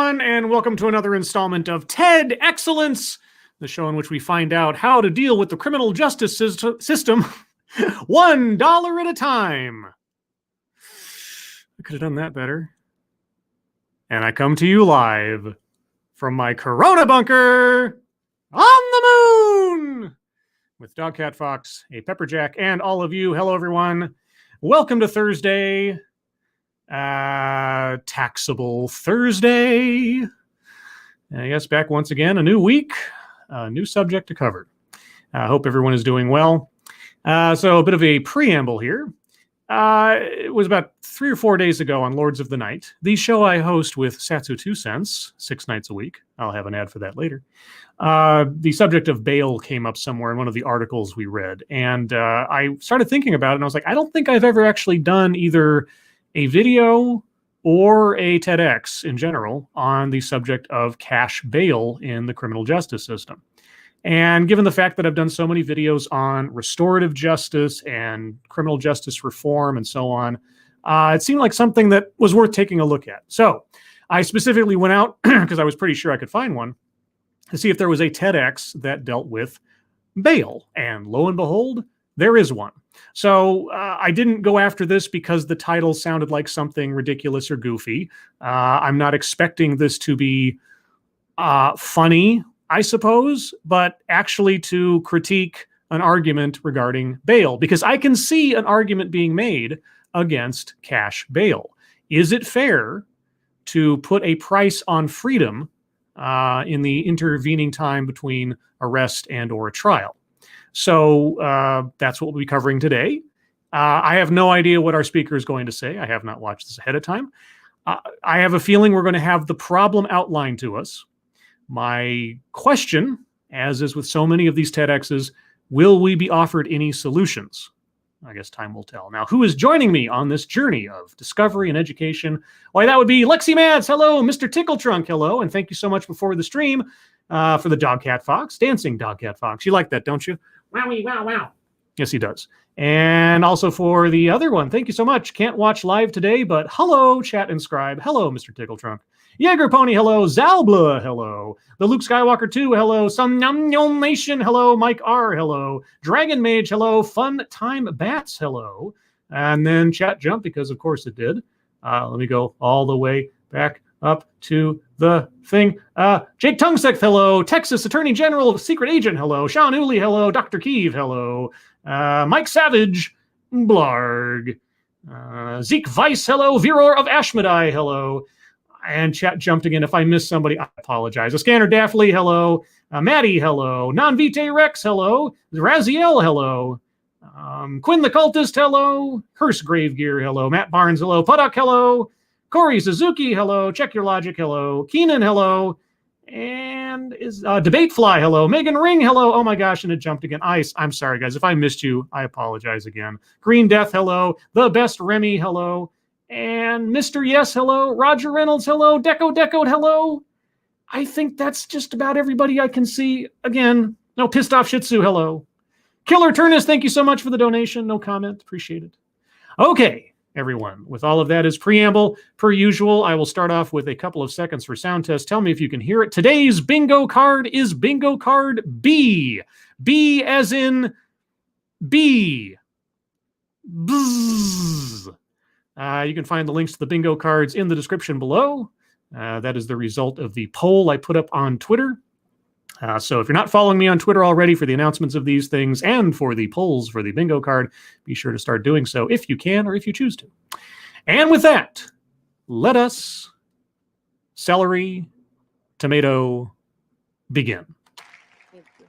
everyone, and welcome to another installment of TED Excellence, the show in which we find out how to deal with the criminal justice system $1 at a time. I could have done that better. And I come to you live from my Corona bunker on the moon with Dogcat Fox, a Pepperjack, and all of you. Hello, everyone. Welcome to Thursday. Taxable Thursday. Yes, back once again, a new week, a new subject to cover. I hope everyone is doing well. So a bit of a preamble here. It was about 3 or 4 days ago on Lords of the Night, the show I host with Satsu 2 Cents 6 nights a week. I'll have an ad for that later. The subject of bail came up somewhere in one of the articles we read, and I started thinking about it, and I was like, I don't think I've ever actually done either a video or a TEDx in general on the subject of cash bail in the criminal justice system. And given the fact that I've done so many videos on restorative justice and criminal justice reform and so on, it seemed like something that was worth taking a look at. So I specifically went out, because I was pretty sure I could find one, to see if there was a TEDx that dealt with bail. And lo and behold, there is one. So I didn't go after this because the title sounded like something ridiculous or goofy. I'm not expecting this to be funny, I suppose, but actually to critique an argument regarding bail, because I can see an argument being made against cash bail. Is it fair to put a price on freedom in the intervening time between arrest and or a trial? So that's what we'll be covering today. I have no idea what our speaker is going to say. I have not watched this ahead of time. I have a feeling we're going to have the problem outlined to us. My question, as is with so many of these TEDx's, will we be offered any solutions? I guess time will tell. Now, who is joining me on this journey of discovery and education? Why, that would be Lexi Mads. Hello, Mr. Tickle Trunk. Hello, and thank you so much before the stream for the Dogcat Fox, dancing Dogcat Fox. You like that, don't you? Wowie, wow, wow. Yes, he does. And also for the other one, thank you so much. Can't watch live today, but hello, chat and scribe. Hello, Mr. Tickle Trunk. Jaeger Pony, hello. Zalbla, hello. The Luke Skywalker 2, hello. Some Num Num Nation, hello. Mike R, hello. Dragon Mage, hello. Fun Time Bats, hello. And then chat jump, because of course it did. Let me go all the way back up to the thing. Jake Tungsek, hello. Texas Attorney General, Secret Agent, hello. Sean Uli, hello. Dr. Keeve, hello. Mike Savage, Blarg. Zeke Weiss, hello. Viror of Ashmedai, hello. And chat jumped again. If I missed somebody, I apologize. A Scanner Daffley, hello. Maddie, hello. Non-Vitae Rex, hello. Raziel, hello. Quinn the Cultist, hello. Hearst Gravegear, hello. Matt Barnes, hello. Puddock, hello. Corey Suzuki, hello. Check Your Logic, hello. Keenan, hello. And is Debate Fly, hello. Megan Ring, hello. Oh my gosh, and it jumped again. I'm sorry, guys. If I missed you, I apologize again. Green Death, hello. The Best Remy, hello. And Mr. Yes, hello. Roger Reynolds, hello. Decode, hello. I think that's just about everybody I can see. Again, no, Pissed Off Shih Tzu, hello. Killer Turnus, thank you so much for the donation. No comment. Appreciate it. Okay, everyone. With all of that as preamble, per usual, I will start off with a couple of seconds for sound test. Tell me if you can hear it. Today's bingo card is bingo card B. B as in B. Bzzz. You can find the links to the bingo cards in the description below. That is the result of the poll I put up on Twitter. So if you're not following me on Twitter already for the announcements of these things and for the polls for the bingo card, be sure to start doing so if you can or if you choose to. And with that, let us, celery, tomato, begin. Thank you.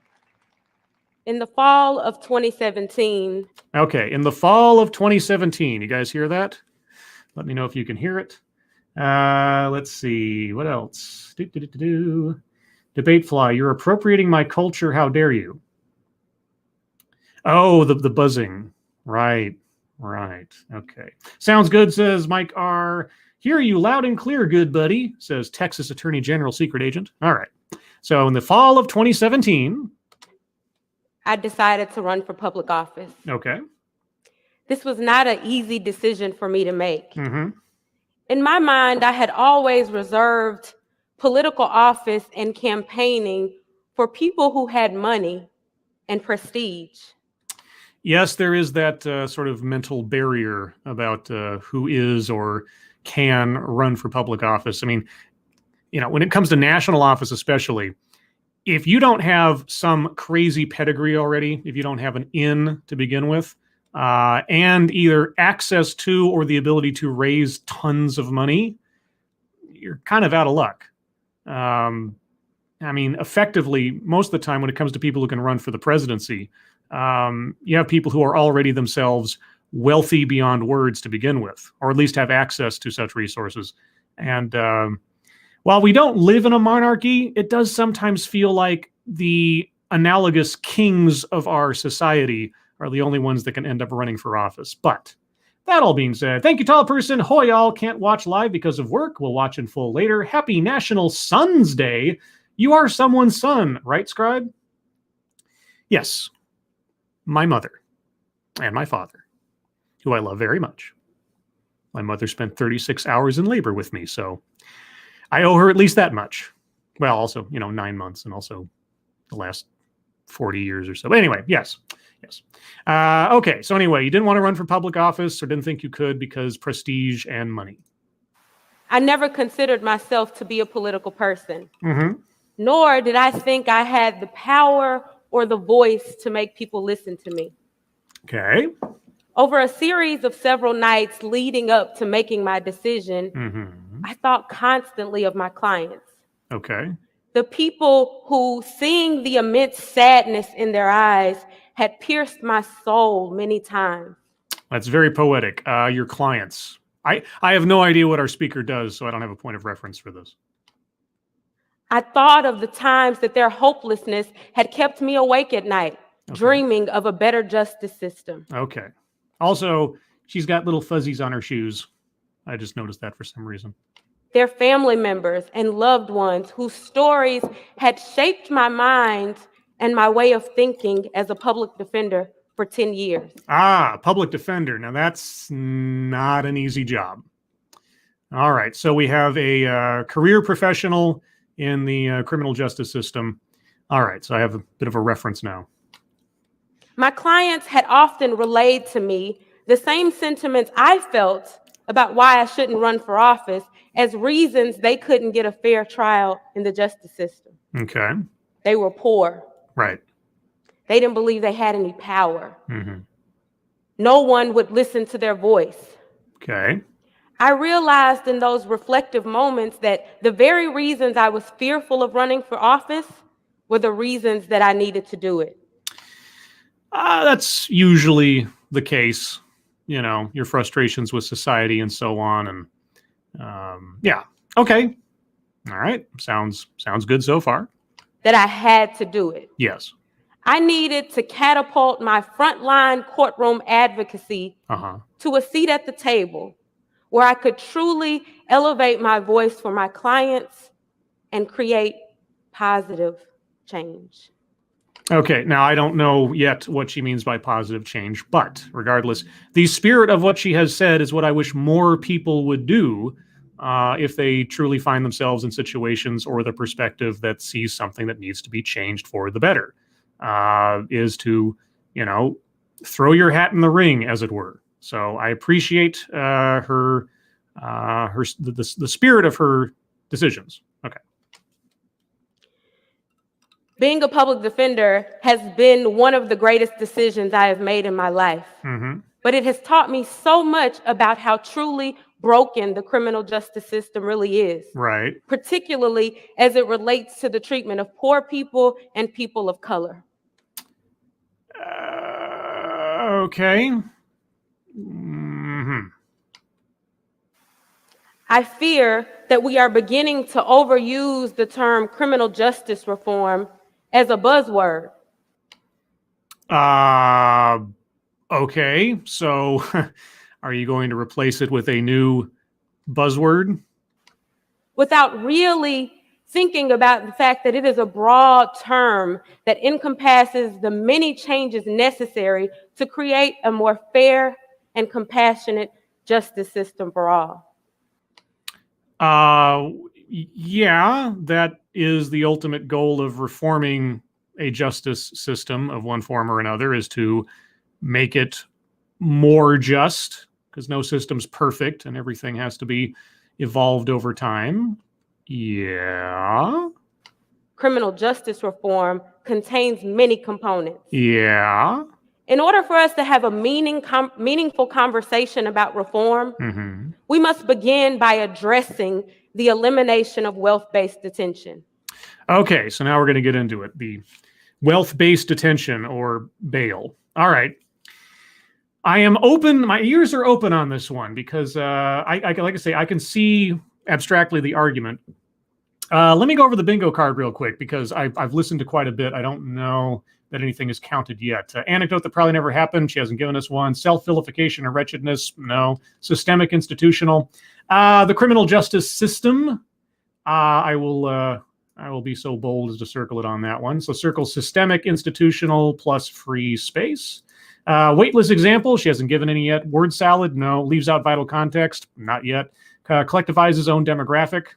In the fall of 2017. Okay, in the fall of 2017. You guys hear that? Let me know if you can hear it. Let's see. What else? Debate Fly, you're appropriating my culture. How dare you? Oh, the buzzing. Right. Okay. Sounds good, says Mike R. Hear you loud and clear, good buddy, says Texas Attorney General Secret Agent. All right. So in the fall of 2017. I decided to run for public office. Okay. This was not an easy decision for me to make. Mm-hmm. In my mind, I had always reserved political office and campaigning for people who had money and prestige. Yes, there is that sort of mental barrier about who is or can run for public office. I mean, when it comes to national office, especially, if you don't have some crazy pedigree already, if you don't have an in to begin with, and either access to or the ability to raise tons of money, you're kind of out of luck. I mean, effectively, most of the time when it comes to people who can run for the presidency, you have people who are already themselves wealthy beyond words to begin with, or at least have access to such resources. And while we don't live in a monarchy, it does sometimes feel like the analogous kings of our society are the only ones that can end up running for office. But that all being said, thank you, tall person. Hoy, y'all. Can't watch live because of work. We'll watch in full later. Happy National Sons Day. You are someone's son, right, Scribe? Yes. My mother and my father, who I love very much. My mother spent 36 hours in labor with me, so I owe her at least that much. Well, also, 9 months and also the last 40 years or so. But anyway, yes. Okay, so anyway, you didn't want to run for public office or didn't think you could because prestige and money. I never considered myself to be a political person, nor did I think I had the power or the voice to make people listen to me. Okay. Over a series of several nights leading up to making my decision, I thought constantly of my clients. Okay. The people who, seeing the immense sadness in their eyes, had pierced my soul many times. That's very poetic. Your clients. I have no idea what our speaker does, so I don't have a point of reference for this. I thought of the times that their hopelessness had kept me awake at night, dreaming of a better justice system. Okay. Also, she's got little fuzzies on her shoes. I just noticed that for some reason. Their family members and loved ones whose stories had shaped my mind and my way of thinking as a public defender for 10 years. Public defender. Now, that's not an easy job. All right. So we have a career professional in the criminal justice system. All right. So I have a bit of a reference now. My clients had often relayed to me the same sentiments I felt about why I shouldn't run for office as reasons they couldn't get a fair trial in the justice system. Okay. They were poor. Right. They didn't believe they had any power. No one would listen to their voice. Okay. I realized in those reflective moments that the very reasons I was fearful of running for office were the reasons that I needed to do it. That's usually the case, your frustrations with society and so on. And yeah. Okay. All right. Sounds good so far. That I had to do it. Yes. I needed to catapult my frontline courtroom advocacy to a seat at the table where I could truly elevate my voice for my clients and create positive change. Okay, now I don't know yet what she means by positive change, but regardless, the spirit of what she has said is what I wish more people would do if they truly find themselves in situations or the perspective that sees something that needs to be changed for the better, is to, throw your hat in the ring, as it were. So I appreciate the spirit of her decisions. Okay. Being a public defender has been one of the greatest decisions I have made in my life. But it has taught me so much about how truly broken the criminal justice system really is. Right. Particularly as it relates to the treatment of poor people and people of color. Okay. I fear that we are beginning to overuse the term criminal justice reform as a buzzword. Okay, so are you going to replace it with a new buzzword? Without really thinking about the fact that it is a broad term that encompasses the many changes necessary to create a more fair and compassionate justice system for all. Yeah, that is the ultimate goal of reforming a justice system of one form or another, is to make it more just, because no system's perfect and everything has to be evolved over time. Yeah. Criminal justice reform contains many components. Yeah. In order for us to have a meaningful conversation about reform, we must begin by addressing the elimination of wealth-based detention. Okay, so now we're going to get into it. The wealth-based detention, or bail. All right. I am open. My ears are open on this one because I like I say, I can see abstractly the argument. Let me go over the bingo card real quick because I've listened to quite a bit. I don't know that anything is counted yet. Anecdote that probably never happened. She hasn't given us one. Self-vilification or wretchedness. No. Systemic, institutional. The criminal justice system. I will be so bold as to circle it on that one. So circle systemic, institutional, plus free space. Weightless example. She hasn't given any yet. Word salad. No. Leaves out vital context. Not yet. Collectivizes own demographic.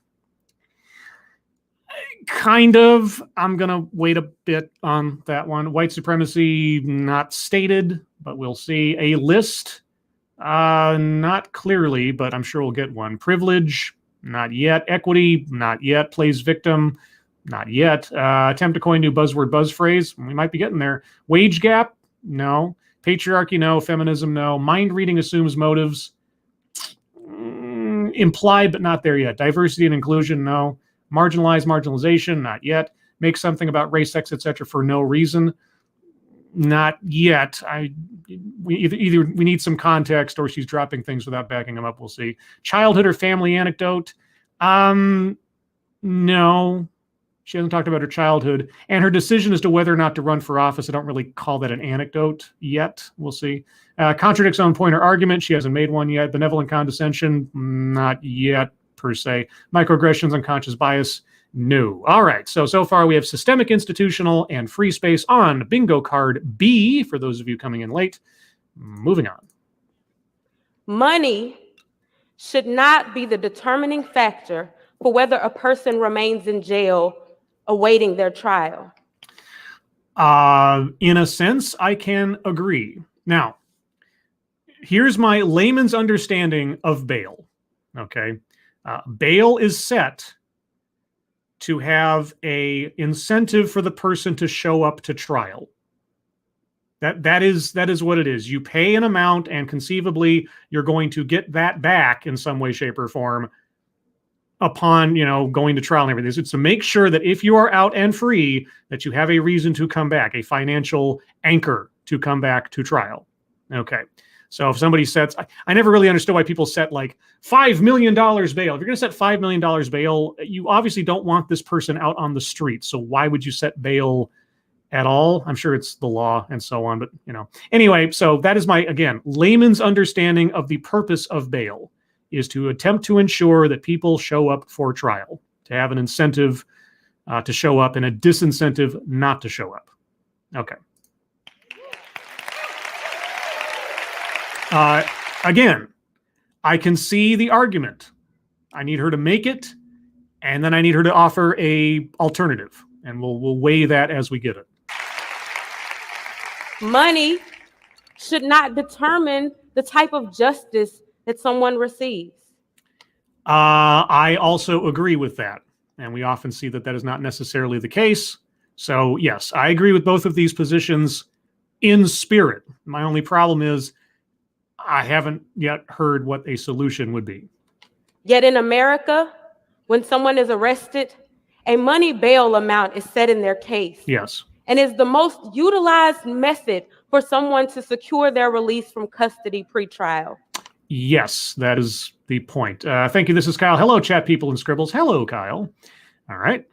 Kind of. I'm going to wait a bit on that one. White supremacy, not stated, but we'll see. A list, not clearly, but I'm sure we'll get one. Privilege, not yet. Equity, not yet. Plays victim, not yet. Attempt to coin new buzzword, buzz phrase. We might be getting there. Wage gap, no. Patriarchy, no. Feminism, no. Mind reading assumes motives. Implied, but not there yet. Diversity and inclusion, no. Marginalize marginalization, not yet. Make something about race, sex, etc. for no reason, not yet. We either we need some context or she's dropping things without backing them up. We'll see. Childhood or family anecdote. No, she hasn't talked about her childhood and her decision as to whether or not to run for office. I don't really call that an anecdote yet. We'll see. Contradicts own point or argument. She hasn't made one yet. Benevolent condescension, not yet. Per se. Microaggressions, unconscious bias, no. All right, so far we have systemic, institutional, and free space on bingo card B, for those of you coming in late. Moving on. Money should not be the determining factor for whether a person remains in jail awaiting their trial. In a sense, I can agree. Now, here's my layman's understanding of bail, okay? Bail is set to have a incentive for the person to show up to trial. That is what it is. You pay an amount, and conceivably you're going to get that back in some way, shape, or form upon going to trial and everything. It's to make sure that if you are out and free, that you have a reason to come back, a financial anchor to come back to trial. Okay. So if somebody sets, I never really understood why people set like $5 million bail. If you're going to set $5 million bail, you obviously don't want this person out on the street. So why would you set bail at all? I'm sure it's the law and so on, but Anyway, so that is my, again, layman's understanding of the purpose of bail, is to attempt to ensure that people show up for trial, to have an incentive to show up and a disincentive not to show up. Okay. Again, I can see the argument. I need her to make it, and then I need her to offer a alternative, and we'll weigh that as we get it. Money should not determine the type of justice that someone receives. I also agree with that, and we often see that is not necessarily the case. So yes, I agree with both of these positions in spirit. My only problem is I haven't yet heard what a solution would be. Yet in America, when someone is arrested, a money bail amount is set in their case. Yes. And is the most utilized method for someone to secure their release from custody pre-trial. Yes, that is the point. Thank you. This is Kyle. Hello, chat people and scribbles. Hello, Kyle. All right.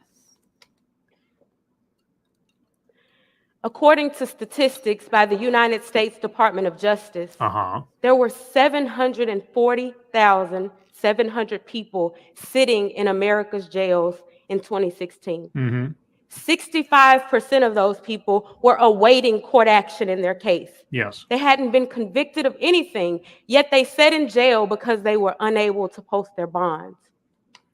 According to statistics by the United States Department of Justice, there were 740,700 people sitting in America's jails in 2016. 65% of those people were awaiting court action in their case. Yes. They hadn't been convicted of anything, yet they sat in jail because they were unable to post their bonds.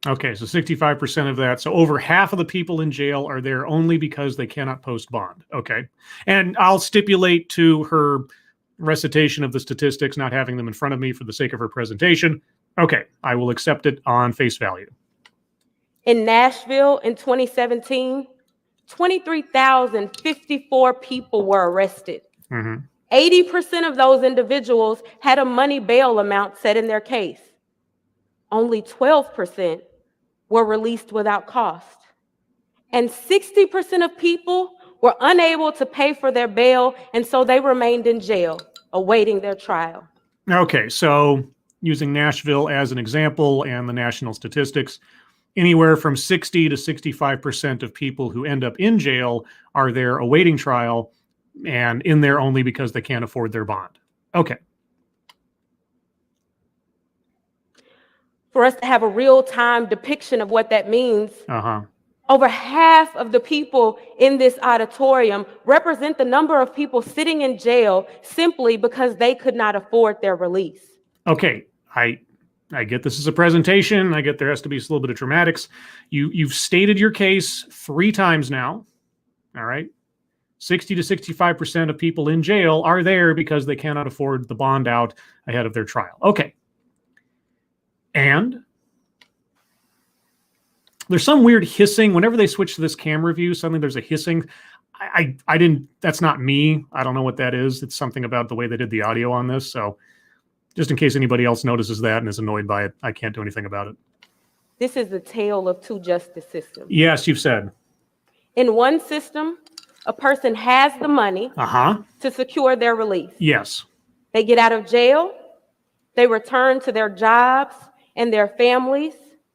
Okay, so 65% of that. So over half of the people in jail are there only because they cannot post bond. Okay. And I'll stipulate to her recitation of the statistics, not having them in front of me for the sake of her presentation. Okay, I will accept it on face value. In Nashville in 2017, 23,054 people were arrested. 80% of those individuals had a money bail amount set in their case. Only 12% were released without cost. And 60% of people were unable to pay for their bail, and so they remained in jail, awaiting their trial. Okay, so using Nashville as an example and the national statistics, anywhere from 60 to 65% of people who end up in jail are there awaiting trial and in there only because they can't afford their bond. Okay. For us to have a real-time depiction of what that means, over half of the people in this auditorium represent the number of people sitting in jail simply because they could not afford their release. Okay, I get this is a presentation. I get there has to be a little bit of dramatics. You've stated your case 3 times now. All right. 60 to 65% of people in jail are there because they cannot afford the bond out ahead of their trial. Okay. And there's some weird hissing. Whenever they switch to this camera view, suddenly there's a hissing. I didn't, that's not me. I don't know what that is. It's something about the way they did the audio on this. So just in case anybody else notices that and is annoyed by it, I can't do anything about it. This is the tale of 2 justice systems. Yes, you've said. In one system, a person has the money to secure their release. Yes. They get out of jail. They return to their jobs and their families.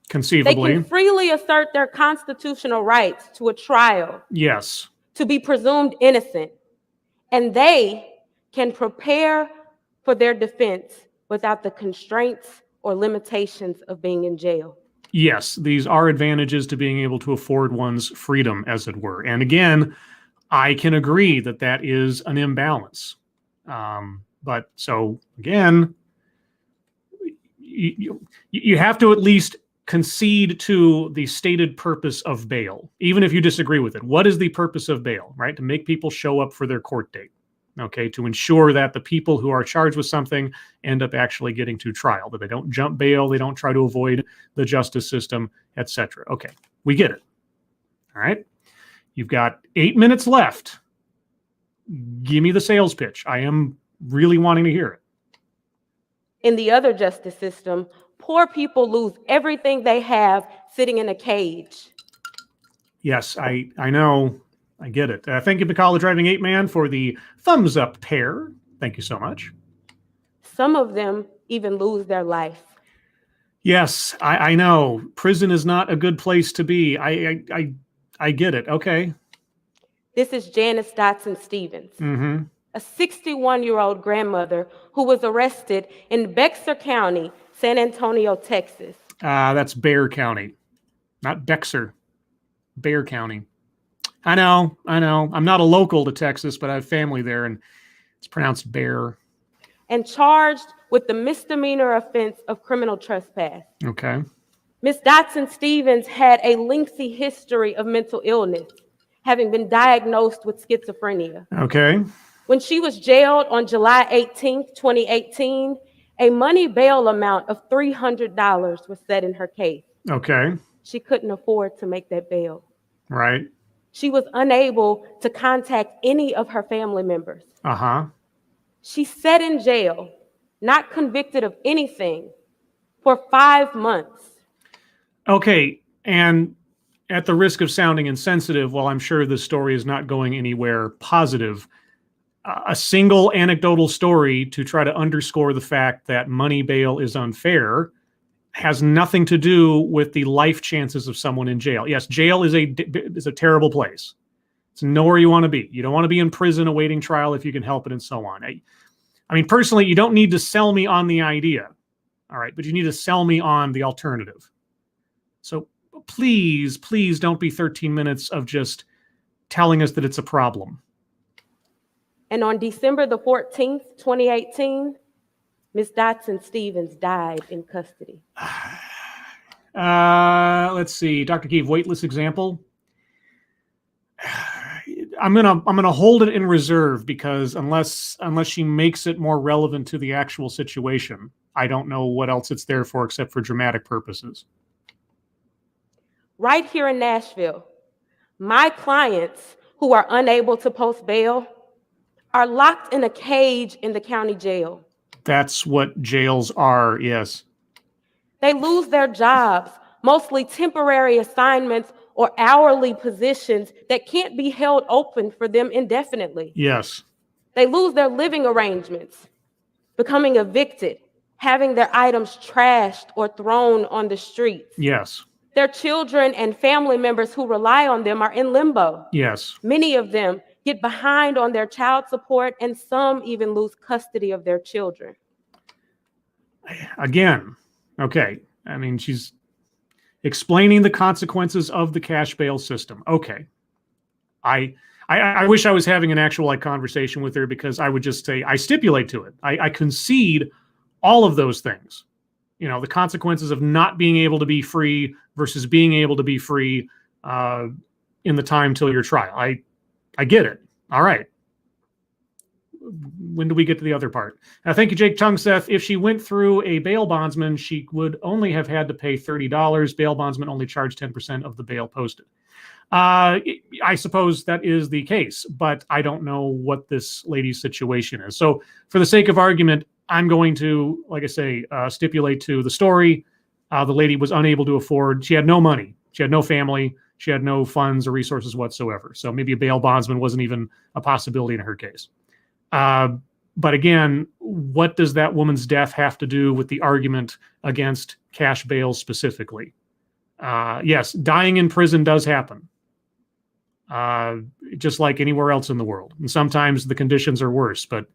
Conceivably. They can freely assert their constitutional rights to a trial. Yes. To be presumed innocent. And they can prepare for their defense without the constraints or limitations of being in jail. Yes, these are advantages to being able to afford one's freedom, as it were. And again, I can agree that that is an imbalance. But so again, you have to at least concede to the stated purpose of bail, even if you disagree with it. What is the purpose of bail, right? To make people show up for their court date, okay? To ensure that the people who are charged with something end up actually getting to trial, that they don't jump bail, they don't try to avoid the justice system, etc. Okay, we get it. All right, you've got 8 minutes left. Give me the sales pitch. I am really wanting to hear it. In the other justice system, poor people lose everything they have sitting in a cage. Yes, I know. I get it. Thank you, Pecoraro Driving 8 Man, for the thumbs up pair. Thank you so much. Some of them even lose their life. Yes, I know. Prison is not a good place to be. I get it. Okay. This is Janice Dotson Stevens. A 61-year-old grandmother who was arrested in Bexar County, San Antonio, Texas. That's Bexar County, not Bexar. Bexar County. I know. I'm not a local to Texas, but I have family there, and it's pronounced Bear. And charged with the misdemeanor offense of criminal trespass. Okay. Ms. Dotson Stevens had a lengthy history of mental illness, having been diagnosed with schizophrenia. Okay. When she was jailed on July 18th, 2018, a money bail amount of $300 was set in her case. Okay. She couldn't afford to make that bail. Right. She was unable to contact any of her family members. She sat in jail, not convicted of anything, for 5 months. Okay, and at the risk of sounding insensitive, while I'm sure this story is not going anywhere positive, a single anecdotal story to try to underscore the fact that money bail is unfair has nothing to do with the life chances of someone in jail. Yes, jail is a terrible place. It's nowhere you want to be. You don't want to be in prison awaiting trial if you can help it, and so on. I mean, personally, you don't need to sell me on the idea, all right, but you need to sell me on the alternative. So please, please don't be 13 minutes of just telling us that it's a problem. And on December the 14th, 2018, Ms. Dotson Stevens died in custody. Let's see. Dr. Keeve, weightless example. I'm gonna hold it in reserve because unless she makes it more relevant to the actual situation, I don't know what else it's there for except for dramatic purposes. Right here in Nashville, my clients who are unable to post bail are locked in a cage in the county jail. That's what jails are, yes. They lose their jobs, mostly temporary assignments or hourly positions that can't be held open for them indefinitely. Yes. They lose their living arrangements, becoming evicted, having their items trashed or thrown on the streets. Yes. Their children and family members who rely on them are in limbo. Yes. Many of them get behind on their child support, and some even lose custody of their children. Again, okay. I mean, she's explaining the consequences of the cash bail system. Okay. I wish I was having an actual conversation with her because I would just say, I stipulate to it. I concede all of those things. You know, the consequences of not being able to be free versus being able to be free in the time till your trial. I get it. All right. When do we get to the other part? Thank you, Jake Tungseth. If she went through a bail bondsman, she would only have had to pay $30. Bail bondsman only charged 10% of the bail posted. I suppose that is the case, but I don't know what this lady's situation is. So for the sake of argument, I'm going to, like I say, stipulate to the story. The lady was unable to afford, she had no money. She had no family. She had no funds or resources whatsoever. So maybe a bail bondsman wasn't even a possibility in her case. But again, what does that woman's death have to do with the argument against cash bail specifically? Yes, dying in prison does happen. Just like anywhere else in the world. And sometimes the conditions are worse, but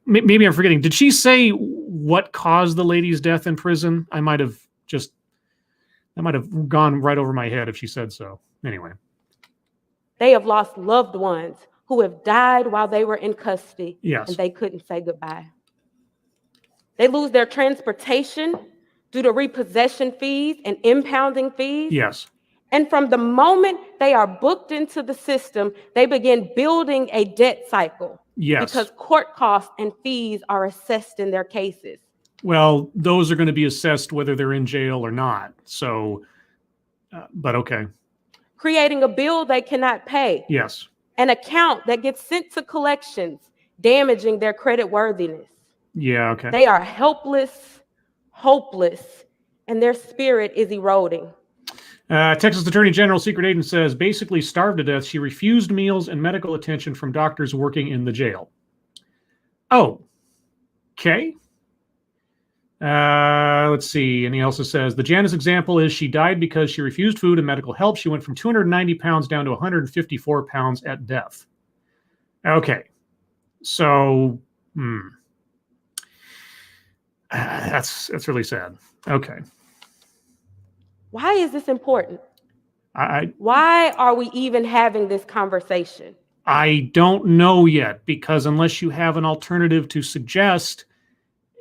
maybe I'm forgetting. Did she say what caused the lady's death in prison? That might have gone right over my head if she said so. Anyway. They have lost loved ones who have died while they were in custody. Yes. And they couldn't say goodbye. They lose their transportation due to repossession fees and impounding fees. Yes. And from the moment they are booked into the system, they begin building a debt cycle. Yes. Because court costs and fees are assessed in their cases. Well, those are going to be assessed whether they're in jail or not. So, but okay. Creating a bill they cannot pay. Yes. An account that gets sent to collections, damaging their credit worthiness. Yeah, okay. They are helpless, hopeless, and their spirit is eroding. Texas Attorney General Secret Agent says, basically starved to death. She refused meals and medical attention from doctors working in the jail. Oh, okay. Let's see. And he also says, the Janice example is she died because she refused food and medical help. She went from 290 pounds down to 154 pounds at death. Okay. So, that's really sad. Okay. Why is this important? Why are we even having this conversation? I don't know yet, because unless you have an alternative to suggest,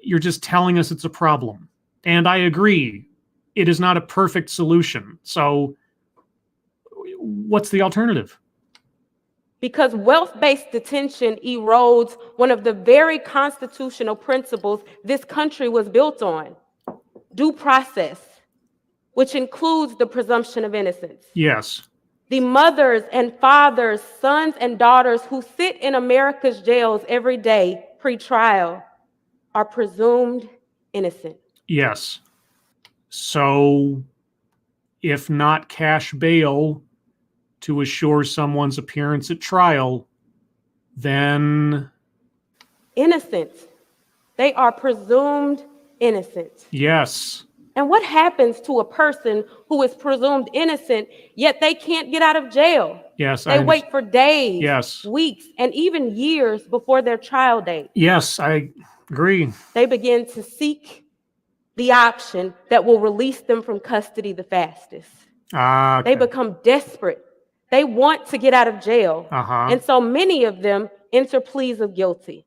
you're just telling us it's a problem. And I agree, it is not a perfect solution. So what's the alternative? Because wealth-based detention erodes one of the very constitutional principles this country was built on, due process, which includes the presumption of innocence. Yes. The mothers and fathers, sons and daughters who sit in America's jails every day pre-trial are presumed innocent. Yes. So if not cash bail to assure someone's appearance at trial, then innocent. They are presumed innocent. Yes. And what happens to a person who is presumed innocent, yet they can't get out of jail? Yes. They wait for days, yes, weeks, and even years before their trial date. Yes, I agree. They begin to seek the option that will release them from custody the fastest. Okay. They become desperate. They want to get out of jail. And so many of them enter pleas of guilty.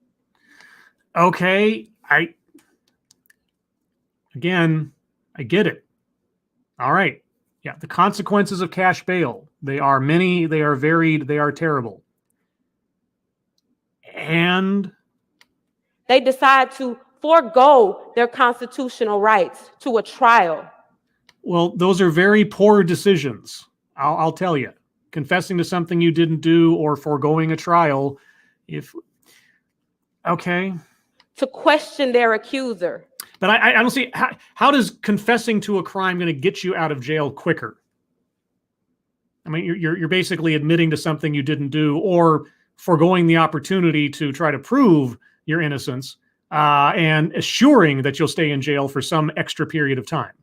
Okay. I get it. All right. Yeah, the consequences of cash bail. They are many, they are varied, they are terrible. And they decide to forego their constitutional rights to a trial. Well, those are very poor decisions. I'll tell you. Confessing to something you didn't do or foregoing a trial, okay. To question their accuser. But I don't see, how does confessing to a crime going to get you out of jail quicker? I mean, you're basically admitting to something you didn't do or foregoing the opportunity to try to prove your innocence and assuring that you'll stay in jail for some extra period of time.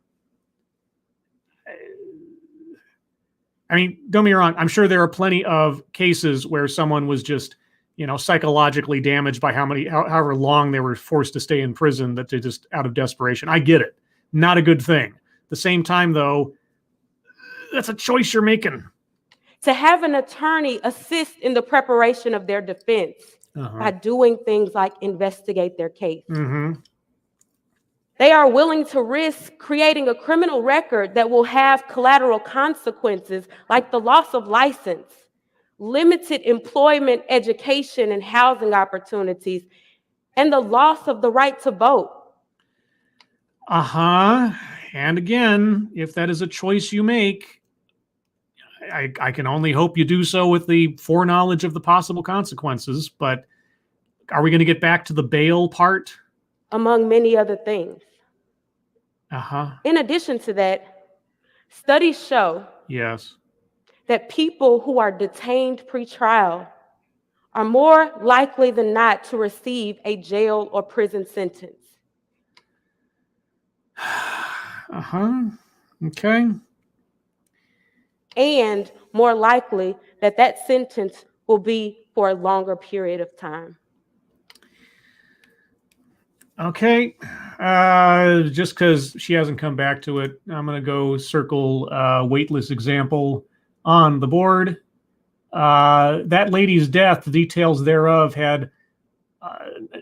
I mean, don't get me wrong. I'm sure there are plenty of cases where someone was just, psychologically damaged by however long they were forced to stay in prison, that they're just out of desperation. I get it. Not a good thing. At the same time, though, that's a choice you're making. To have an attorney assist in the preparation of their defense by doing things like investigate their case. They are willing to risk creating a criminal record that will have collateral consequences like the loss of license, limited employment, education, and housing opportunities, and the loss of the right to vote. And again, if that is a choice you make, I can only hope you do so with the foreknowledge of the possible consequences. But are we going to get back to the bail part? Among many other things. In addition to that, studies show that people who are detained pre-trial are more likely than not to receive a jail or prison sentence. Okay. And more likely that sentence will be for a longer period of time. Okay. Just because she hasn't come back to it, I'm going to go circle weightless example on the board. That lady's death, the details thereof had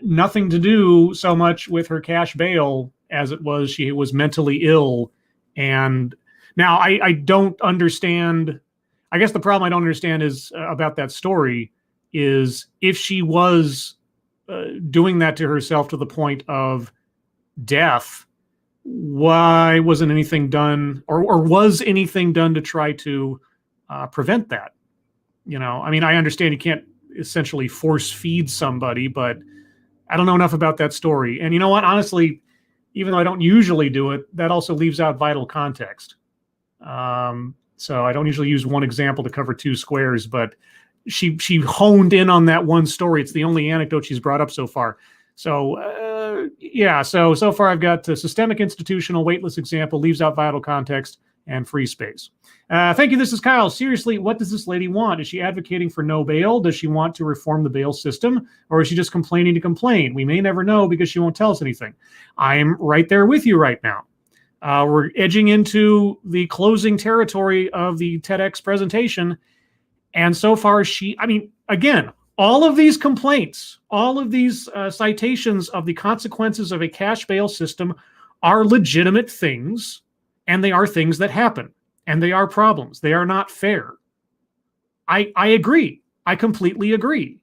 nothing to do so much with her cash bail as it was she was mentally ill. And now I don't understand. I guess the problem I don't understand is about that story is if she was doing that to herself to the point of death, why wasn't anything done or was anything done to try to prevent that? I mean, I understand you can't essentially force feed somebody, but I don't know enough about that story. And you know what? Honestly, even though I don't usually do it, that also leaves out vital context. So I don't usually use one example to cover two squares, but she honed in on that one story. It's the only anecdote she's brought up so far. So so far I've got systemic institutional weightless example, leaves out vital context, and free space. Thank you. This is Kyle. Seriously, what does this lady want? Is she advocating for no bail? Does she want to reform the bail system? Or is she just complaining to complain? We may never know because she won't tell us anything. I'm right there with you right now. We're edging into the closing territory of the TEDx presentation. And so far again, all of these complaints, all of these citations of the consequences of a cash bail system are legitimate things, and they are things that happen, and they are problems. They are not fair. I agree. I completely agree.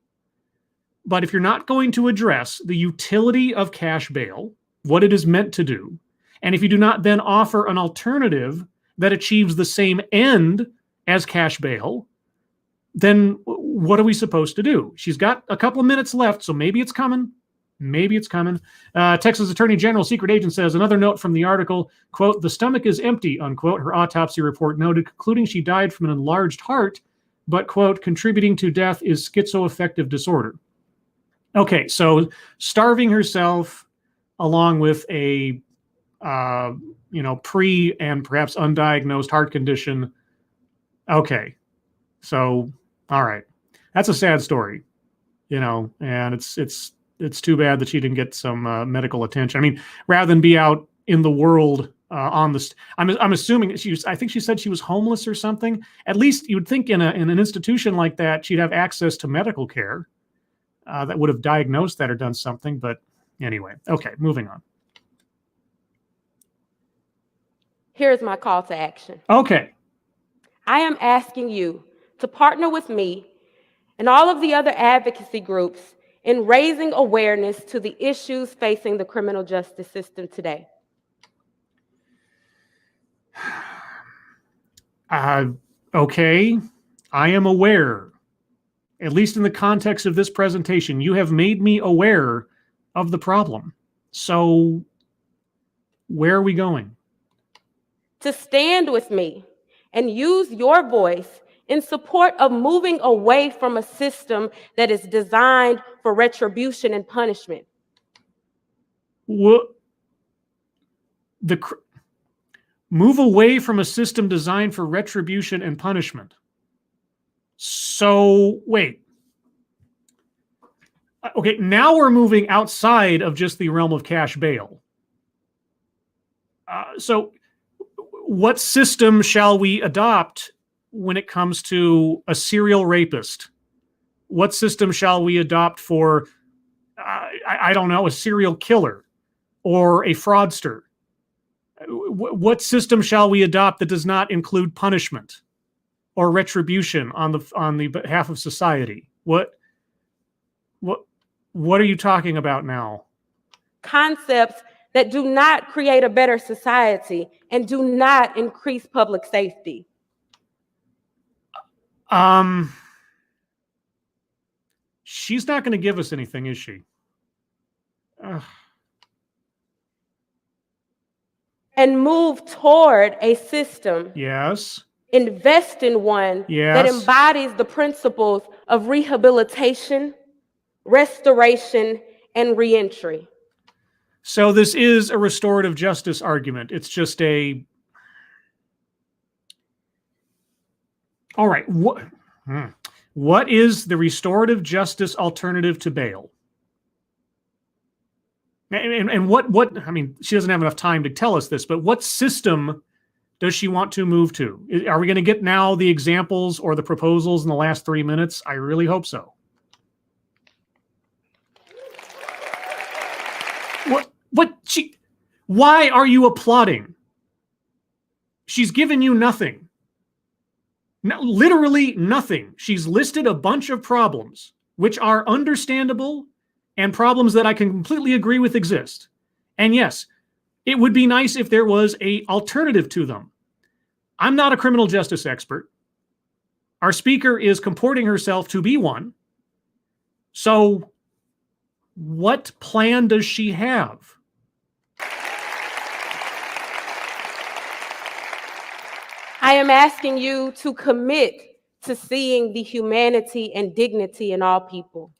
But if you're not going to address the utility of cash bail, what it is meant to do, and if you do not then offer an alternative that achieves the same end as cash bail, then what are we supposed to do? She's got a couple of minutes left, so maybe it's coming. Maybe it's coming. Texas Attorney General secret agent says, another note from the article, quote, the stomach is empty, unquote, her autopsy report noted, concluding she died from an enlarged heart, but, quote, contributing to death is schizoaffective disorder. Okay, so starving herself along with a, pre and perhaps undiagnosed heart condition. Okay, so, all right. That's a sad story, and it's too bad that she didn't get some medical attention. I mean, rather than be out in the world on this, I'm assuming I think she said she was homeless or something. At least you would think in an institution like that, she'd have access to medical care that would have diagnosed that or done something. But anyway, okay, moving on. Here's my call to action. Okay. I am asking you to partner with me and all of the other advocacy groups in raising awareness to the issues facing the criminal justice system today. Okay, I am aware, at least in the context of this presentation, you have made me aware of the problem. So where are we going? To stand with me and use your voice in support of moving away from a system that is designed for retribution and punishment. What? Move away from a system designed for retribution and punishment. So, wait. Okay, now we're moving outside of just the realm of cash bail. So, what system shall we adopt when it comes to a serial rapist? What system shall we adopt for, I don't know, a serial killer or a fraudster? What system shall we adopt that does not include punishment or retribution on the behalf of society? What are you talking about now? Concepts that do not create a better society and do not increase public safety. She's not going to give us anything, is she? And move toward a system. Yes. Invest in one that embodies the principles of rehabilitation, restoration, and reentry. So this is a restorative justice argument. It's just a... All right. What is the restorative justice alternative to bail? And what, I mean, she doesn't have enough time to tell us this, but what system does she want to move to? Are we going to get now the examples or the proposals in the last 3 minutes? I really hope so. Why are you applauding? She's given you nothing. No, literally nothing. She's listed a bunch of problems, which are understandable and problems that I can completely agree with exist. And yes, it would be nice if there was an alternative to them. I'm not a criminal justice expert. Our speaker is comporting herself to be one. So what plan does she have? I am asking you to commit to seeing the humanity and dignity in all people.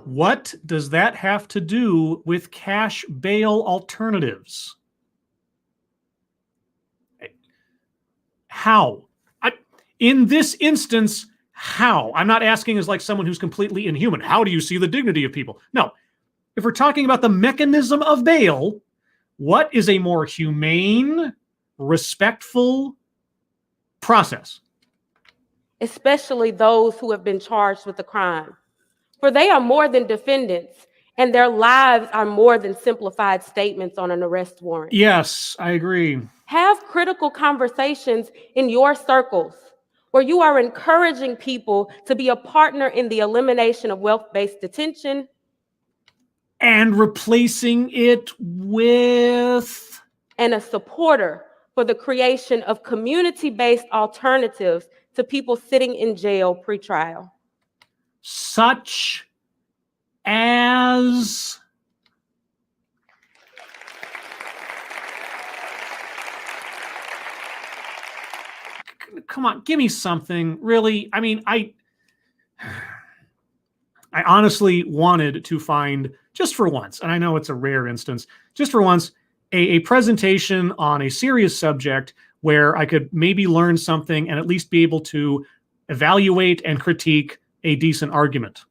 What does that have to do with cash bail alternatives? How? In this instance, how? I'm not asking as like someone who's completely inhuman. How do you see the dignity of people? No. If we're talking about the mechanism of bail, what is a more humane, respectful process? Especially those who have been charged with a crime. For they are more than defendants, and their lives are more than simplified statements on an arrest warrant. Yes, I agree. Have critical conversations in your circles where you are encouraging people to be a partner in the elimination of wealth-based detention. And replacing it with... And a supporter for the creation of community-based alternatives to people sitting in jail pre-trial. Such as... Come on, give me something. Really, I mean, I honestly wanted to find, just for once, and I know it's a rare instance, just for once, a presentation on a serious subject where I could maybe learn something and at least be able to evaluate and critique a decent argument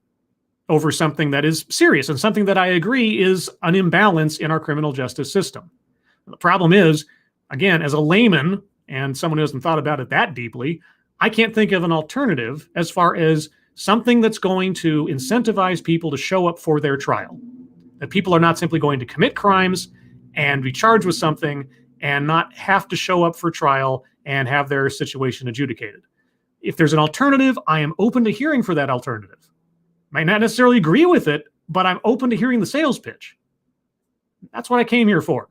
over something that is serious and something that I agree is an imbalance in our criminal justice system. The problem is, again, as a layman and someone who hasn't thought about it that deeply, I can't think of an alternative as far as something that's going to incentivize people to show up for their trial. That people are not simply going to commit crimes and be charged with something and not have to show up for trial and have their situation adjudicated. If there's an alternative, I am open to hearing for that alternative. Might not necessarily agree with it, but I'm open to hearing the sales pitch. That's what I came here for.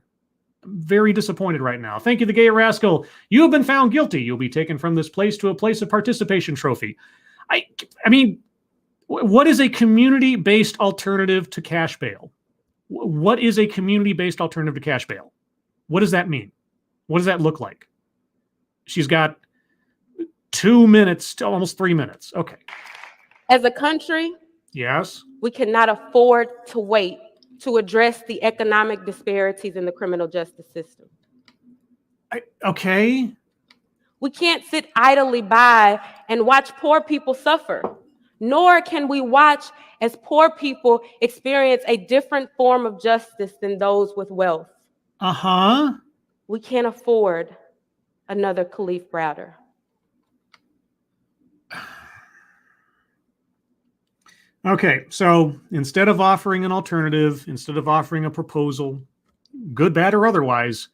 I'm very disappointed right now. Thank you, the gay rascal. You have been found guilty. You'll be taken from this place to a place of participation trophy. I mean, what is a community-based alternative to cash bail? What is a community-based alternative to cash bail? What does that mean? What does that look like? She's got 2 minutes to almost 3 minutes. Okay. As a country, yes, we cannot afford to wait to address the economic disparities in the criminal justice system. Okay. We can't sit idly by and watch poor people suffer, nor can we watch as poor people experience a different form of justice than those with wealth. Uh-huh. We can't afford another Kalief Browder. Okay, so instead of offering an alternative, instead of offering a proposal, good, bad, or otherwise,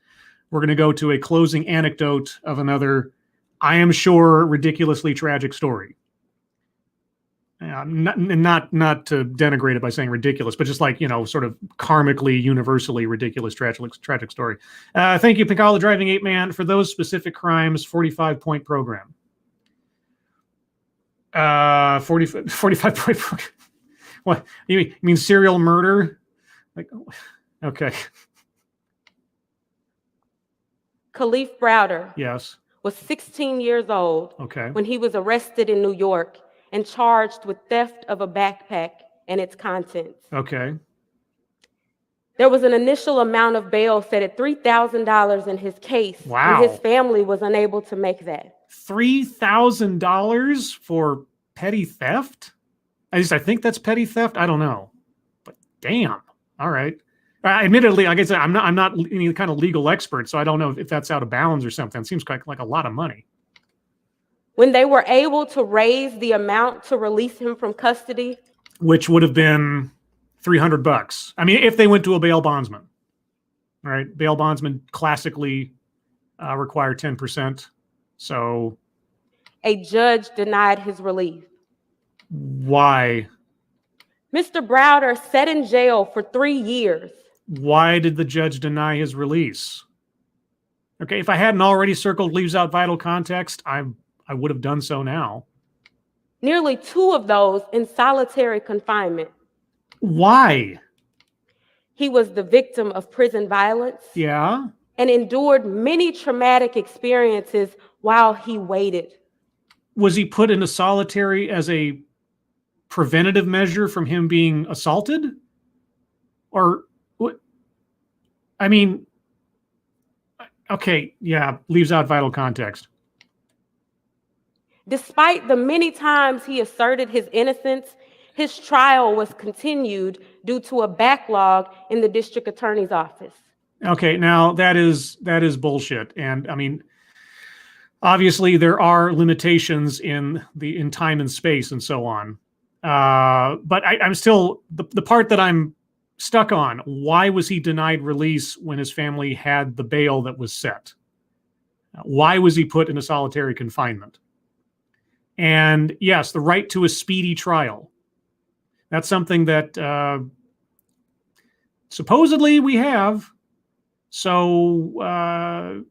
we're going to go to a closing anecdote of another, I am sure, ridiculously tragic story. Not to denigrate it by saying ridiculous, but just like, sort of karmically, universally ridiculous, tragic story. Thank you, Pecoraro Driving 8 Man, for those specific crimes, 45-point program. 45 point program. What, you mean serial murder? Like, okay. Kalief Browder, yes, was 16 years old okay, when he was arrested in New York and charged with theft of a backpack and its contents. Okay. There was an initial amount of bail set at $3,000 in his case. Wow. And his family was unable to make that. $3,000 for petty theft? I think that's petty theft. I don't know, but damn. All right. Admittedly, like I said, I'm not any kind of legal expert, so I don't know if that's out of bounds or something. It seems like a lot of money. When they were able to raise the amount to release him from custody, which would have been $300. I mean, if they went to a bail bondsman, right? Bail bondsmen classically require 10%. So a judge denied his release. Why? Mr. Browder sat in jail for 3 years. Why did the judge deny his release? Okay, if I hadn't already circled leaves out vital context, I would have done so now. Nearly 2 of those in solitary confinement. Why? He was the victim of prison violence. Yeah. And endured many traumatic experiences while he waited. Was he put into solitary as a preventative measure from him being assaulted? Or what? I mean, okay, yeah, leaves out vital context. Despite the many times he asserted his innocence, his trial was continued due to a backlog in the district attorney's office. Okay, now that is bullshit. And I mean, obviously there are limitations in time and space and so on. But I'm still, the part that I'm stuck on, why was he denied release when his family had the bail that was set? Why was he put into solitary confinement? And yes, the right to a speedy trial. That's something that supposedly we have. So I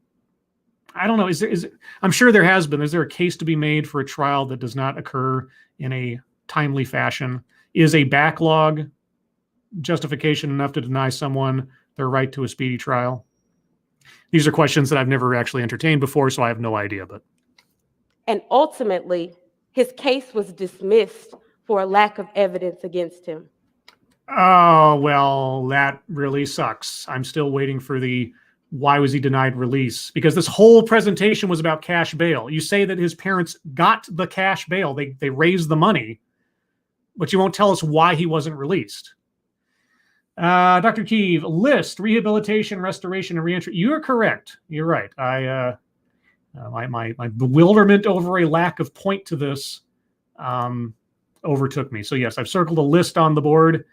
don't know. Is there? I'm sure there has been. Is there a case to be made for a trial that does not occur in a timely fashion? Is a backlog justification enough to deny someone their right to a speedy trial? These are questions that I've never actually entertained before, so I have no idea. And ultimately, his case was dismissed for a lack of evidence against him. Oh, well, that really sucks. I'm still waiting for the why was he denied release? Because this whole presentation was about cash bail. You say that his parents got the cash bail. They raised the money, but you won't tell us why he wasn't released. Dr. Keeve, list, rehabilitation, restoration, and reentry. You are correct. You're right. My bewilderment over a lack of point to this overtook me. So yes, I've circled a list on the board.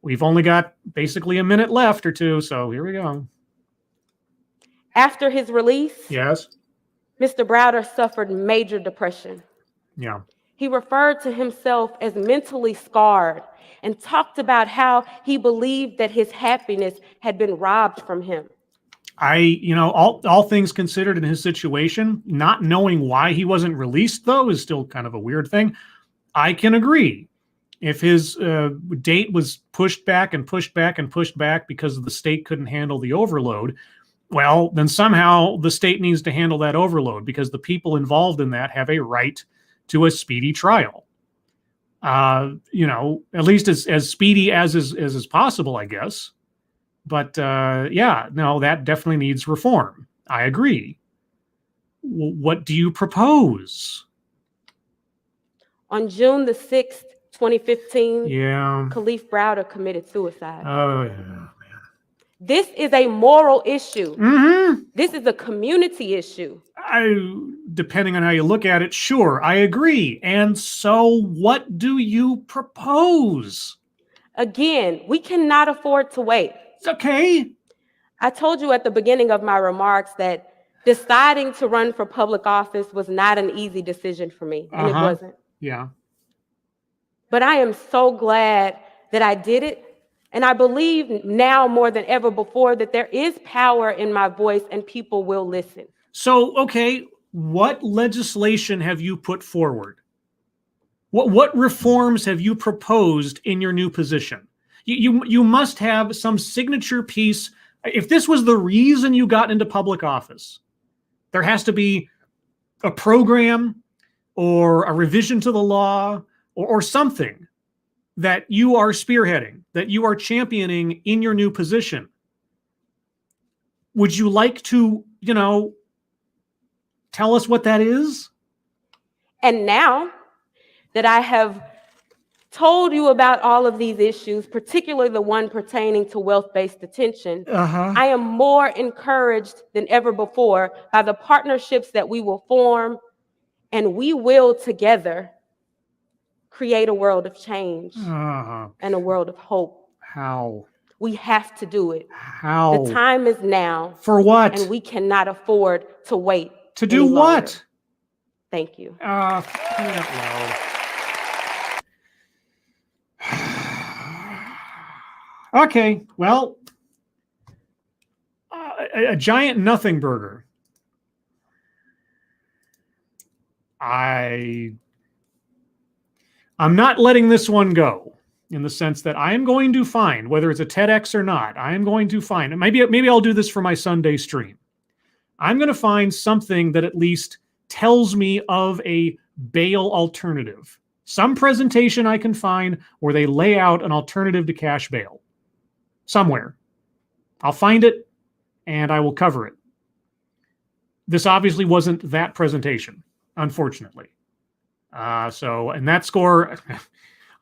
We've only got basically a minute left or two, so here we go. After his release, Yes. Mr. Browder suffered major depression. Yeah. He referred to himself as mentally scarred and talked about how he believed that his happiness had been robbed from him. All things considered in his situation, not knowing why he wasn't released, though, is still kind of a weird thing. I can agree. If his date was pushed back and pushed back and pushed back because the state couldn't handle the overload, well, then somehow the state needs to handle that overload because the people involved in that have a right to a speedy trial. At least as speedy as is possible, I guess. But that definitely needs reform. I agree. What do you propose? On June the 6th, 2015, Khalif Browder committed suicide. Oh, yeah, man. This is a moral issue. Mm-hmm. This is a community issue. Depending on how you look at it, sure, I agree. And so what do you propose? Again, we cannot afford to wait. It's okay. I told you at the beginning of my remarks that deciding to run for public office was not an easy decision for me, and it wasn't. Yeah. But I am so glad that I did it. And I believe now more than ever before that there is power in my voice and people will listen. So, okay, what legislation have you put forward? What reforms have you proposed in your new position? You must have some signature piece. If this was the reason you got into public office, there has to be a program or a revision to the law or something that you are spearheading, that you are championing in your new position. Would you like to, tell us what that is? And now that I have told you about all of these issues, particularly the one pertaining to wealth-based detention, I am more encouraged than ever before by the partnerships that we will form, and we will together create a world of change and a world of hope. How? We have to do it. How? The time is now. For what? And we cannot afford to wait. To do what? Thank you. Okay, well, a giant nothing burger. I'm not letting this one go, in the sense that I am going to find, whether it's a TEDx or not, I am going to find, maybe I'll do this for my Sunday stream. I'm going to find something that at least tells me of a bail alternative. Some presentation I can find where they lay out an alternative to cash bail. Somewhere. I'll find it and I will cover it. This obviously wasn't that presentation, unfortunately. So in that score,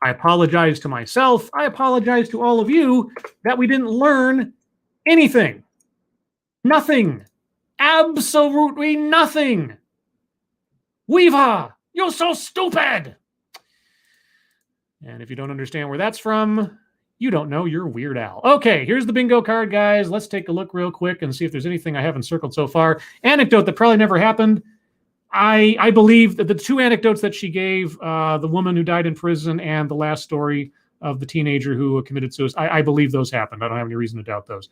I apologize to myself. I apologize to all of you that we didn't learn anything. Nothing. Absolutely nothing. Weaver, you're so stupid. And if you don't understand where that's from, you don't know you're Weird Al. Okay, here's the bingo card, guys. Let's take a look real quick and see if there's anything I haven't circled so far. Anecdote that probably never happened. I believe that the two anecdotes that she gave, the woman who died in prison and the last story of the teenager who committed suicide, I believe those happened. I don't have any reason to doubt those.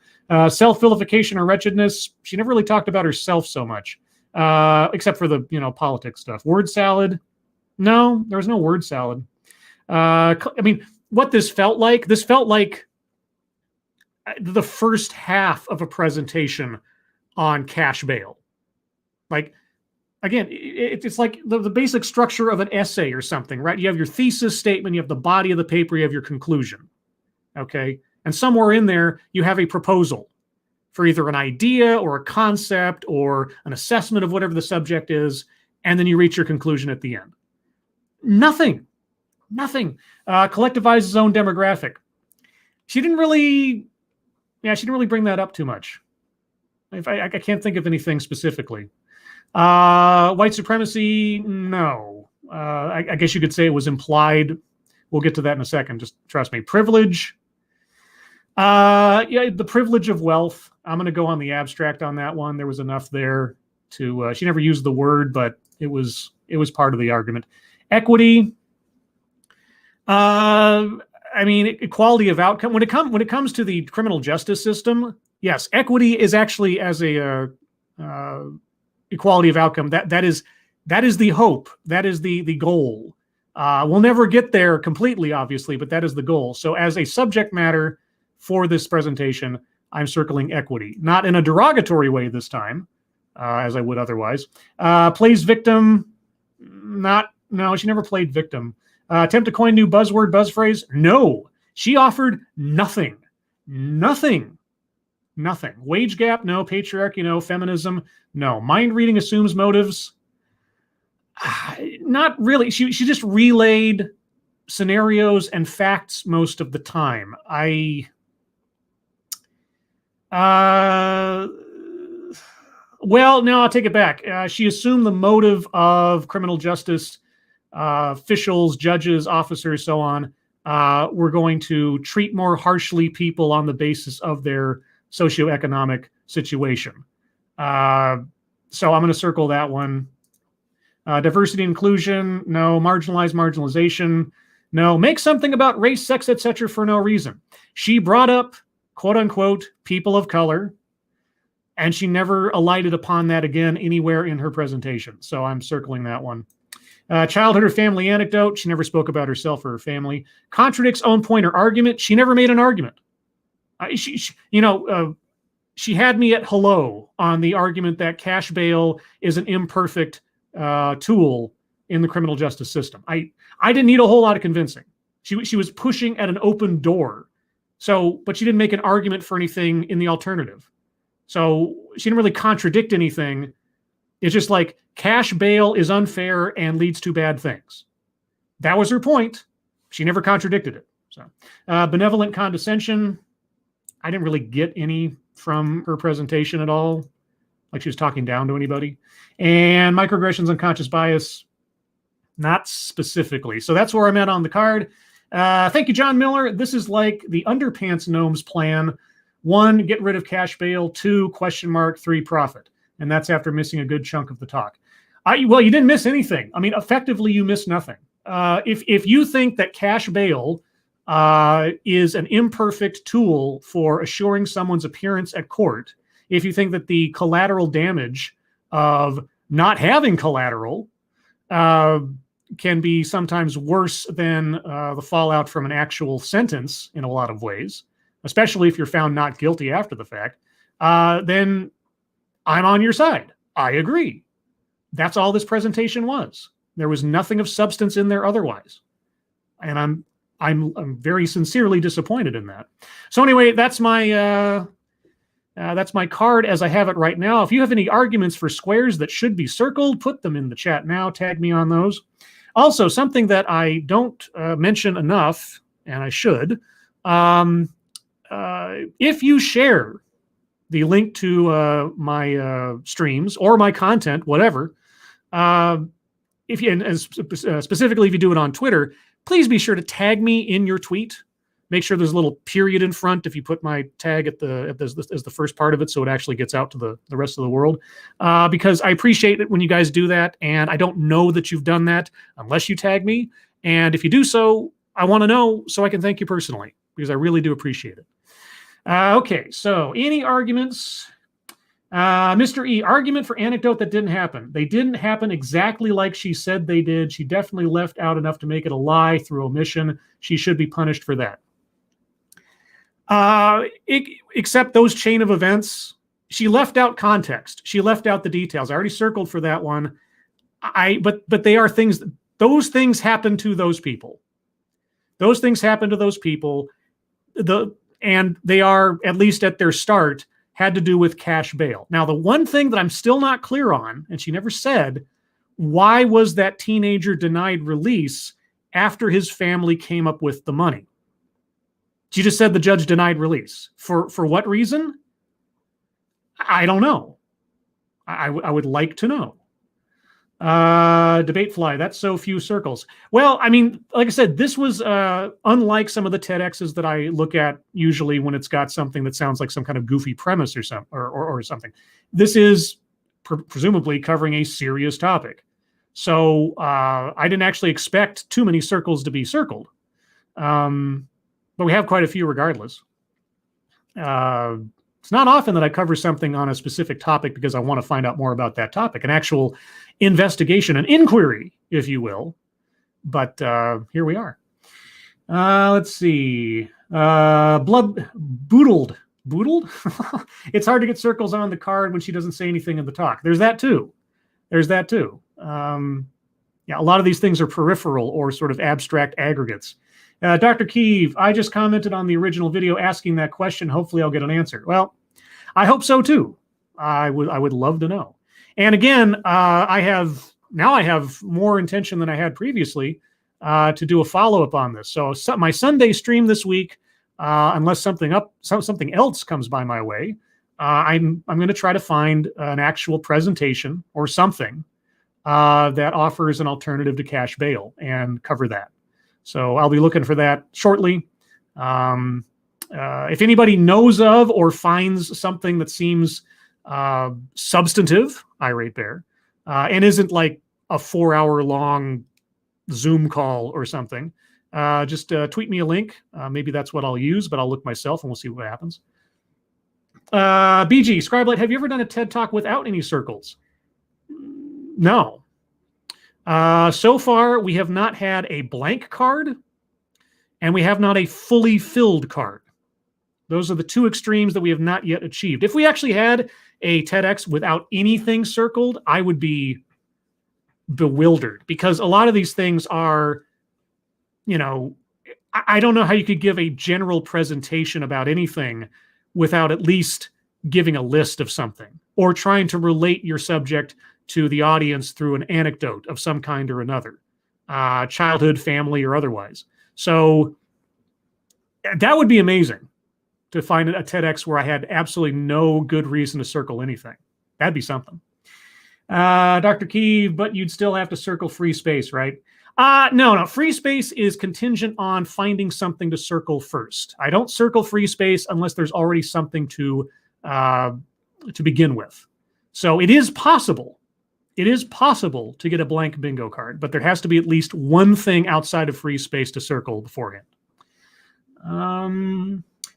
Self-vilification or wretchedness, she never really talked about herself so much, except for the politics stuff. Word salad, no, there was no word salad. What this felt like the first half of a presentation on cash bail. Like, again, it's like the basic structure of an essay or something, right? You have your thesis statement, you have the body of the paper, you have your conclusion, okay? And somewhere in there, you have a proposal for either an idea or a concept or an assessment of whatever the subject is, and then you reach your conclusion at the end. Nothing. Collectivize his own demographic. She didn't really bring that up too much. I can't think of anything specifically. White supremacy, no. I guess you could say it was implied. We'll get to that in a second. Just trust me. Privilege, Yeah, the privilege of wealth. I'm going to go on the abstract on that one. There was enough there to. She never used the word, but it was part of the argument. Equity. I mean, equality of outcome. When it comes to the criminal justice system, yes, equity is actually as a equality of outcome. That is the hope. That is the goal. We'll never get there completely, obviously, but that is the goal. So, as a subject matter for this presentation, I'm circling equity, not in a derogatory way this time, as I would otherwise. Plays victim. No, she never played victim. Attempt to coin new buzzword, buzz phrase. No, she offered nothing. Wage gap, no. Patriarchy, no. Feminism, no. Mind reading assumes motives. Not really. She just relayed scenarios and facts most of the time. Well, no, I'll take it back. She assumed the motive of criminal justice officials, judges, officers, so on, were going to treat more harshly people on the basis of their socioeconomic situation. So I'm going to circle that one. Diversity, inclusion, no. Marginalization, no. Make something about race, sex, etc. for no reason. She brought up, quote unquote, people of color, and she never alighted upon that again anywhere in her presentation. So I'm circling that one. Childhood or family anecdote. She never spoke about herself or her family. Contradicts own point or argument. She never made an argument. She had me at hello on the argument that cash bail is an imperfect tool in the criminal justice system. I didn't need a whole lot of convincing. She was pushing at an open door. But she didn't make an argument for anything in the alternative. So she didn't really contradict anything. It's just like cash bail is unfair and leads to bad things. That was her point. She never contradicted it. So, benevolent condescension. I didn't really get any from her presentation at all. Like she was talking down to anybody. And microaggressions, unconscious bias, not specifically. So that's where I'm at on the card. Thank you, John Miller. This is like the Underpants Gnomes plan. 1, get rid of cash bail. 2, ? 3, profit. And that's after missing a good chunk of the talk. Well, you didn't miss anything. I mean, effectively, you missed nothing. If you think that cash bail is an imperfect tool for assuring someone's appearance at court, if you think that the collateral damage of not having collateral can be sometimes worse than the fallout from an actual sentence in a lot of ways, especially if you're found not guilty after the fact, then I'm on your side. I agree. That's all this presentation was. There was nothing of substance in there otherwise. And I'm very sincerely disappointed in that. So anyway, that's my card as I have it right now. If you have any arguments for squares that should be circled, put them in the chat now. Tag me on those. Also, something that I don't mention enough, and I should, if you share the link to my streams or my content, whatever, if you, and specifically if you do it on Twitter, please be sure to tag me in your tweet. Make sure there's a little period in front if you put my tag as the first part of it, so it actually gets out to the rest of the world. Because I appreciate it when you guys do that, and I don't know that you've done that unless you tag me. And if you do so, I want to know so I can thank you personally, because I really do appreciate it. Okay, so any arguments? Mr. E, argument for anecdote that didn't happen. They didn't happen exactly like she said they did. She definitely left out enough to make it a lie through omission. She should be punished for that. Except those chain of events, she left out context. She left out the details. I already circled for that one. But they are things, those things happen to those people. Those things happen to those people. And they are, at least at their start, had to do with cash bail. Now, the one thing that I'm still not clear on, and she never said, why was that teenager denied release after his family came up with the money? She just said the judge denied release. For what reason? I don't know. I would like to know. Debate fly, that's so few circles. Well, I mean, like I said, this was unlike some of the TEDx's that I look at usually when it's got something that sounds like some kind of goofy premise or something. This is presumably covering a serious topic. So I didn't actually expect too many circles to be circled. But we have quite a few regardless. It's not often that I cover something on a specific topic because I want to find out more about that topic, an actual investigation, an inquiry, if you will. But here we are. Let's see. Boodled. It's hard to get circles on the card when she doesn't say anything in the talk. There's that too. Yeah, a lot of these things are peripheral or sort of abstract aggregates. Dr. Keeve, I just commented on the original video asking that question. Hopefully I'll get an answer. Well, I hope so too. I would love to know. And again, I have more intention than I had previously to do a follow-up on this. So my Sunday stream this week, unless something else comes by my way, I'm going to try to find an actual presentation or something that offers an alternative to cash bail and cover that. So I'll be looking for that shortly. If anybody knows of or finds something that seems substantive, Irate Bear, and isn't like a 4-hour long Zoom call or something, just tweet me a link. Maybe that's what I'll use, but I'll look myself and we'll see what happens. BG, Scribelight, have you ever done a TED Talk without any circles? No. So far, we have not had a blank card, and we have not a fully filled card. Those are the two extremes that we have not yet achieved. If we actually had a TEDx without anything circled, I would be bewildered, because a lot of these things are, I don't know how you could give a general presentation about anything without at least giving a list of something or trying to relate your subject to the audience through an anecdote of some kind or another, childhood, family, or otherwise. So that would be amazing to find a TEDx where I had absolutely no good reason to circle anything. That'd be something. Dr. Keeve, but you'd still have to circle free space, right? No. Free space is contingent on finding something to circle first. I don't circle free space unless there's already something to begin with. So it is possible. It is possible to get a blank bingo card, but there has to be at least one thing outside of free space to circle beforehand.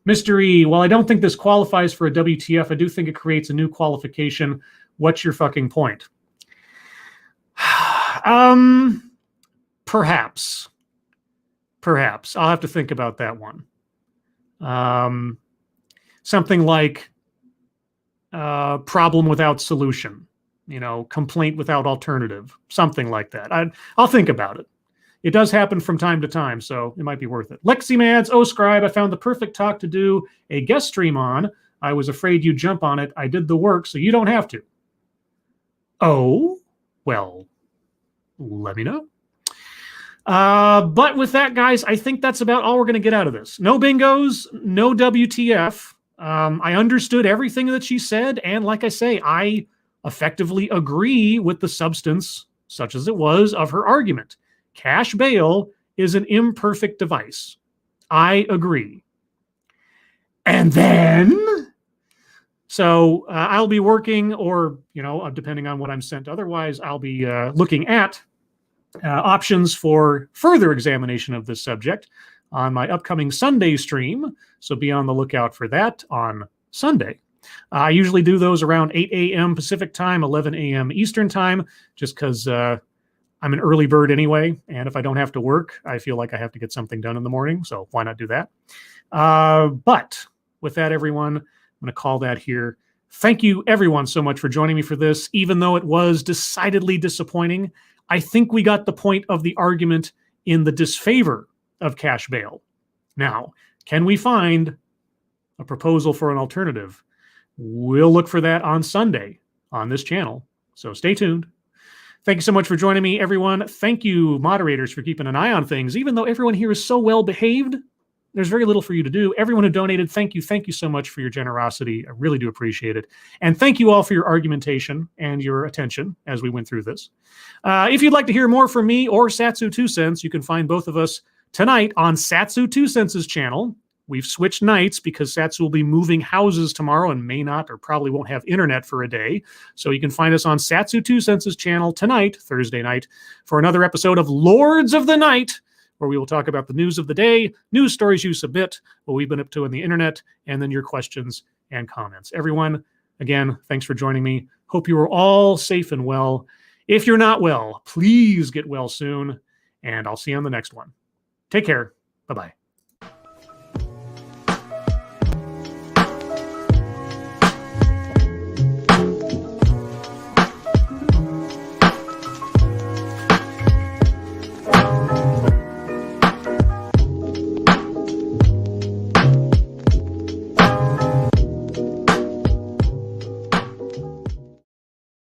Mystery, while I don't think this qualifies for a WTF, I do think it creates a new qualification. What's your fucking point? Perhaps. I'll have to think about that one. Something like problem without solution. Complaint without alternative, something like that. I'll think about it. It does happen from time to time, so it might be worth it. Leximads, Scribe, I found the perfect talk to do a guest stream on. I was afraid you'd jump on it. I did the work, so you don't have to. Oh, well, let me know. But with that, guys, I think that's about all we're going to get out of this. No bingos, no WTF. I understood everything that she said, and like I say, I effectively agree with the substance, such as it was, of her argument. Cash bail is an imperfect device. I agree. And then, so I'll be working, or, depending on what I'm sent otherwise, I'll be looking at options for further examination of this subject on my upcoming Sunday stream. So be on the lookout for that on Sunday. I usually do those around 8 a.m. Pacific time, 11 a.m. Eastern time, just because I'm an early bird anyway. And if I don't have to work, I feel like I have to get something done in the morning. So why not do that? But with that, everyone, I'm going to call that here. Thank you, everyone, so much for joining me for this. Even though it was decidedly disappointing, I think we got the point of the argument in the disfavor of cash bail. Now, can we find a proposal for an alternative? We'll look for that on Sunday on this channel. So stay tuned. Thank you so much for joining me, everyone. Thank you, moderators, for keeping an eye on things. Even though everyone here is so well behaved, there's very little for you to do. Everyone who donated, thank you. Thank you so much for your generosity. I really do appreciate it. And thank you all for your argumentation and your attention as we went through this. If you'd like to hear more from me or Satsu 2 Cents, you can find both of us tonight on Satsu 2 Cents' channel. We've switched nights because Satsu will be moving houses tomorrow and may not or probably won't have internet for a day. So you can find us on Satsu 2 Cents' channel tonight, Thursday night, for another episode of Lords of the Night, where we will talk about the news of the day, news stories you submit, what we've been up to on the internet, and then your questions and comments. Everyone, again, thanks for joining me. Hope you are all safe and well. If you're not well, please get well soon, and I'll see you on the next one. Take care. Bye-bye.